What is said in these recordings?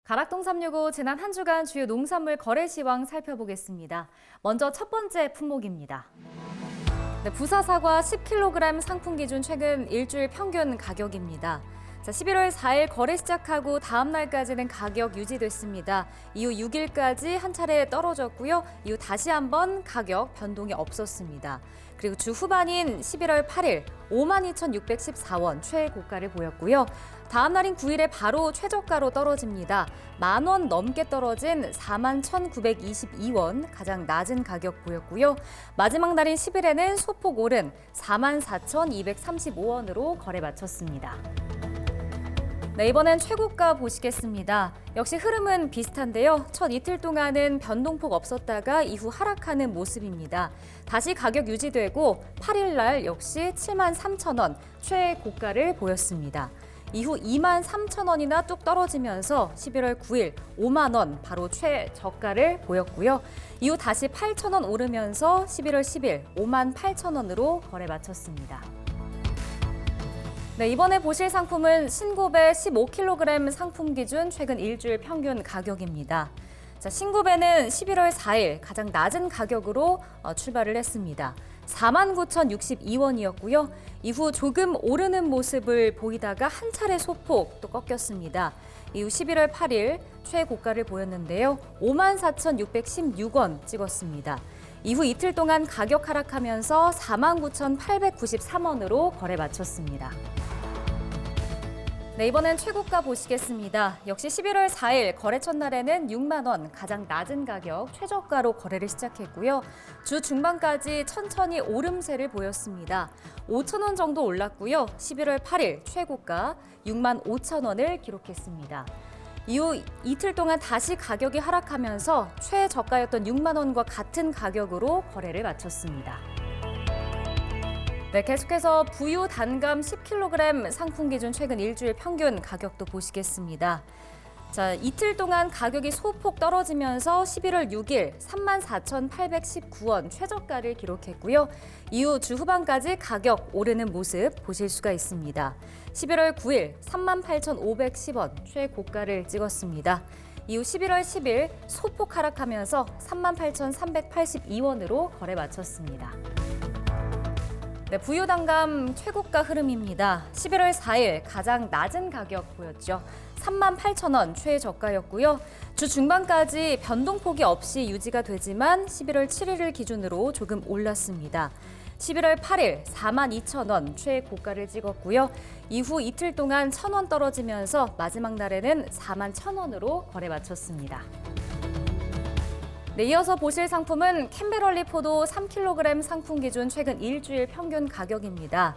가락동 365 지난 한 주간 주요 농산물 거래 시황 살펴보겠습니다. 먼저 첫 번째 품목입니다. 부사 사과 10kg 상품 기준 최근 일주일 평균 가격입니다. 11월 4일 거래 시작하고 다음 날까지는 가격 유지됐습니다. 이후 6일까지 한 차례 떨어졌고요. 이후 다시 한번 가격 변동이 없었습니다. 그리고 주 후반인 11월 8일 52,614원 최고가를 보였고요. 다음 날인 9일에 바로 최저가로 떨어집니다. 10,000원 넘게 떨어진 41,922원 가장 낮은 가격 보였고요. 마지막 날인 10일에는 소폭 오른 44,235원으로 거래 마쳤습니다. 네, 이번엔 최고가 보시겠습니다. 역시 흐름은 비슷한데요. 첫 이틀 동안은 변동폭 없었다가 이후 하락하는 모습입니다. 다시 가격 유지되고 8일 날 역시 73,000원 최고가를 보였습니다. 이후 23,000원이나 뚝 떨어지면서 11월 9일 5만 원 바로 최저가를 보였고요. 이후 다시 8,000원 오르면서 11월 10일 58,000원으로 거래 마쳤습니다. 네, 이번에 보실 상품은 신고배 15kg 상품 기준 최근 일주일 평균 가격입니다. 신고배는 11월 4일 가장 낮은 가격으로 출발을 했습니다. 49,062원이었고요. 이후 조금 오르는 모습을 보이다가 한 차례 소폭 또 꺾였습니다. 이후 11월 8일 최고가를 보였는데요. 54,616원 찍었습니다. 이후 이틀 동안 가격 하락하면서 49,893원으로 거래 마쳤습니다. 네, 이번엔 최고가 보시겠습니다. 역시 11월 4일 거래 첫날에는 6만 원 가장 낮은 가격 최저가로 거래를 시작했고요. 주 중반까지 천천히 오름세를 보였습니다. 5,000원 정도 올랐고요. 11월 8일 최고가 6만 5천 원을 기록했습니다. 이후 이틀 동안 다시 가격이 하락하면서 최저가였던 6만 원과 같은 가격으로 거래를 마쳤습니다. 네, 계속해서 부유 단감 10kg 상품 기준 최근 일주일 평균 가격도 보시겠습니다. 이틀 동안 가격이 소폭 떨어지면서 11월 6일 34,819원 최저가를 기록했고요. 이후 주 후반까지 가격 오르는 모습 보실 수가 있습니다. 11월 9일 38,510원 최고가를 찍었습니다. 이후 11월 10일 소폭 하락하면서 38,382원으로 거래 마쳤습니다. 네, 부유단감 최고가 흐름입니다. 11월 4일 가장 낮은 가격 보였죠. 38,000원 최저가였고요. 주 중반까지 변동폭이 없이 유지가 되지만 11월 7일을 기준으로 조금 올랐습니다. 11월 8일 42,000원 최고가를 찍었고요. 이후 이틀 동안 1,000원 떨어지면서 마지막 날에는 41,000원으로 거래 마쳤습니다. 네, 이어서 보실 상품은 캔베럴리 포도 3kg 상품 기준 최근 일주일 평균 가격입니다.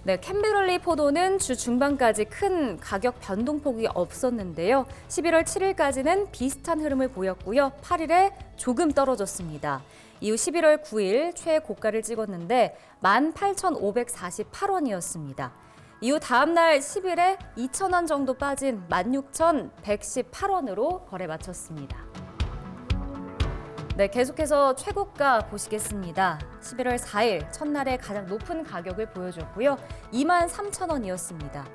네, 캔베럴리 포도는 주 중반까지 큰 가격 변동폭이 없었는데요. 11월 7일까지는 비슷한 흐름을 보였고요. 8일에 조금 떨어졌습니다. 이후 11월 9일 최고가를 찍었는데 18,548원이었습니다. 이후 다음 날 10일에 2,000원 정도 빠진 16,118원으로 거래 마쳤습니다. 네, 계속해서 최고가 보시겠습니다. 11월 4일 첫날에 가장 높은 가격을 보여줬고요. 23,000원이었습니다.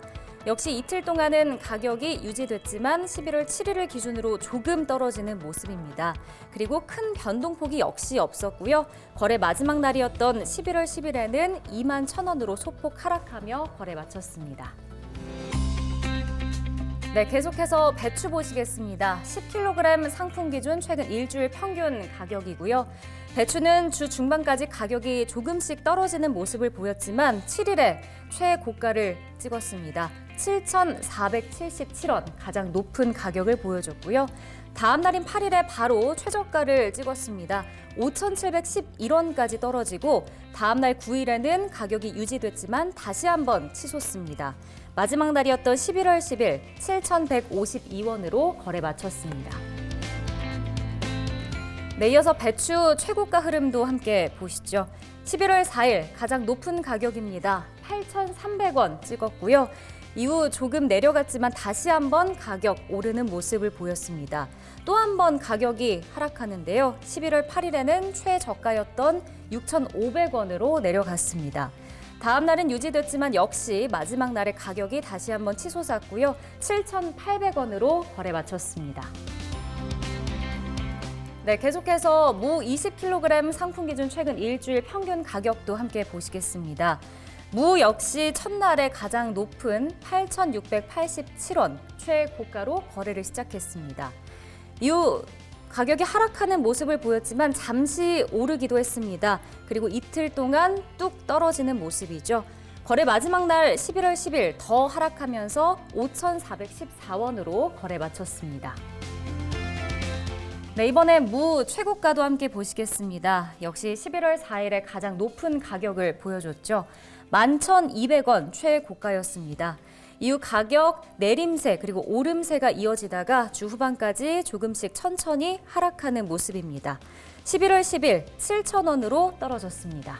역시 이틀 동안은 가격이 유지됐지만 11월 7일을 기준으로 조금 떨어지는 모습입니다. 그리고 큰 변동폭이 역시 없었고요. 거래 마지막 날이었던 11월 10일에는 21,000원으로 소폭 하락하며 거래 마쳤습니다. 네, 계속해서 배추 보시겠습니다. 10kg 상품 기준 최근 일주일 평균 가격이고요. 배추는 주 중반까지 가격이 조금씩 떨어지는 모습을 보였지만 7일에 최고가를 찍었습니다. 7,477원 가장 높은 가격을 보여줬고요. 다음 날인 8일에 바로 최저가를 찍었습니다. 5,711원까지 떨어지고 다음 날 9일에는 가격이 유지됐지만 다시 한번 치솟습니다. 마지막 날이었던 11월 10일 7,152원으로 거래 마쳤습니다. 네, 이어서 배추 최고가 흐름도 함께 보시죠. 11월 4일 가장 높은 가격입니다. 8,300원 찍었고요. 이후 조금 내려갔지만 다시 한번 가격 오르는 모습을 보였습니다. 또 한 번 가격이 하락하는데요. 11월 8일에는 최저가였던 6,500원으로 내려갔습니다. 다음 날은 유지됐지만 역시 마지막 날의 가격이 다시 한번 치솟았고요. 7,800원으로 거래 마쳤습니다. 네, 계속해서 무 20kg 상품 기준 최근 일주일 평균 가격도 함께 보시겠습니다. 무 역시 첫날에 가장 높은 8,687원 최고가로 거래를 시작했습니다. 이후 가격이 하락하는 모습을 보였지만 잠시 오르기도 했습니다. 그리고 이틀 동안 뚝 떨어지는 모습이죠. 거래 마지막 날 11월 10일 더 하락하면서 5,414원으로 거래 마쳤습니다. 네, 이번엔 무 최고가도 함께 보시겠습니다. 역시 11월 4일에 가장 높은 가격을 보여줬죠. 11,200원 최고가였습니다. 이후 가격 내림세 그리고 오름세가 이어지다가 주 후반까지 조금씩 천천히 하락하는 모습입니다. 11월 10일 7,000원으로 떨어졌습니다.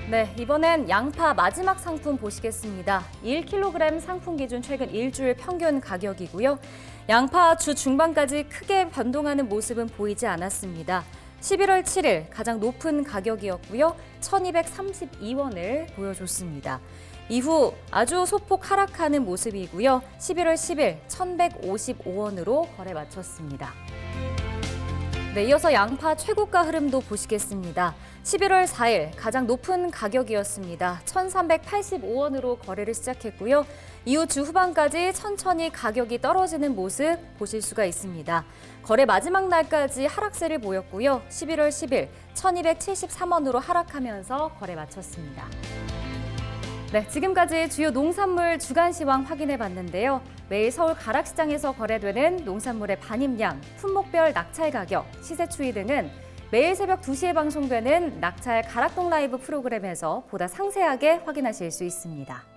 네, 이번엔 양파 마지막 상품 보시겠습니다. 1kg 상품 기준 최근 일주일 평균 가격이고요. 양파 주 중반까지 크게 변동하는 모습은 보이지 않았습니다. 11월 7일 가장 높은 가격이었고요. 1,232원을 보여줬습니다. 이후 아주 소폭 하락하는 모습이고요. 11월 10일 1,155원으로 거래 마쳤습니다. 네, 이어서 양파 최고가 흐름도 보시겠습니다. 11월 4일 가장 높은 가격이었습니다. 1,385원으로 거래를 시작했고요. 이후 주 후반까지 천천히 가격이 떨어지는 모습 보실 수가 있습니다. 거래 마지막 날까지 하락세를 보였고요. 11월 10일 1,273원으로 하락하면서 거래 마쳤습니다. 네, 지금까지 주요 농산물 주간 시황 확인해 봤는데요. 매일 서울 가락시장에서 거래되는 농산물의 반입량, 품목별 낙찰 가격, 시세 추이 등은 매일 새벽 2시에 방송되는 낙찰 가락동 라이브 프로그램에서 보다 상세하게 확인하실 수 있습니다.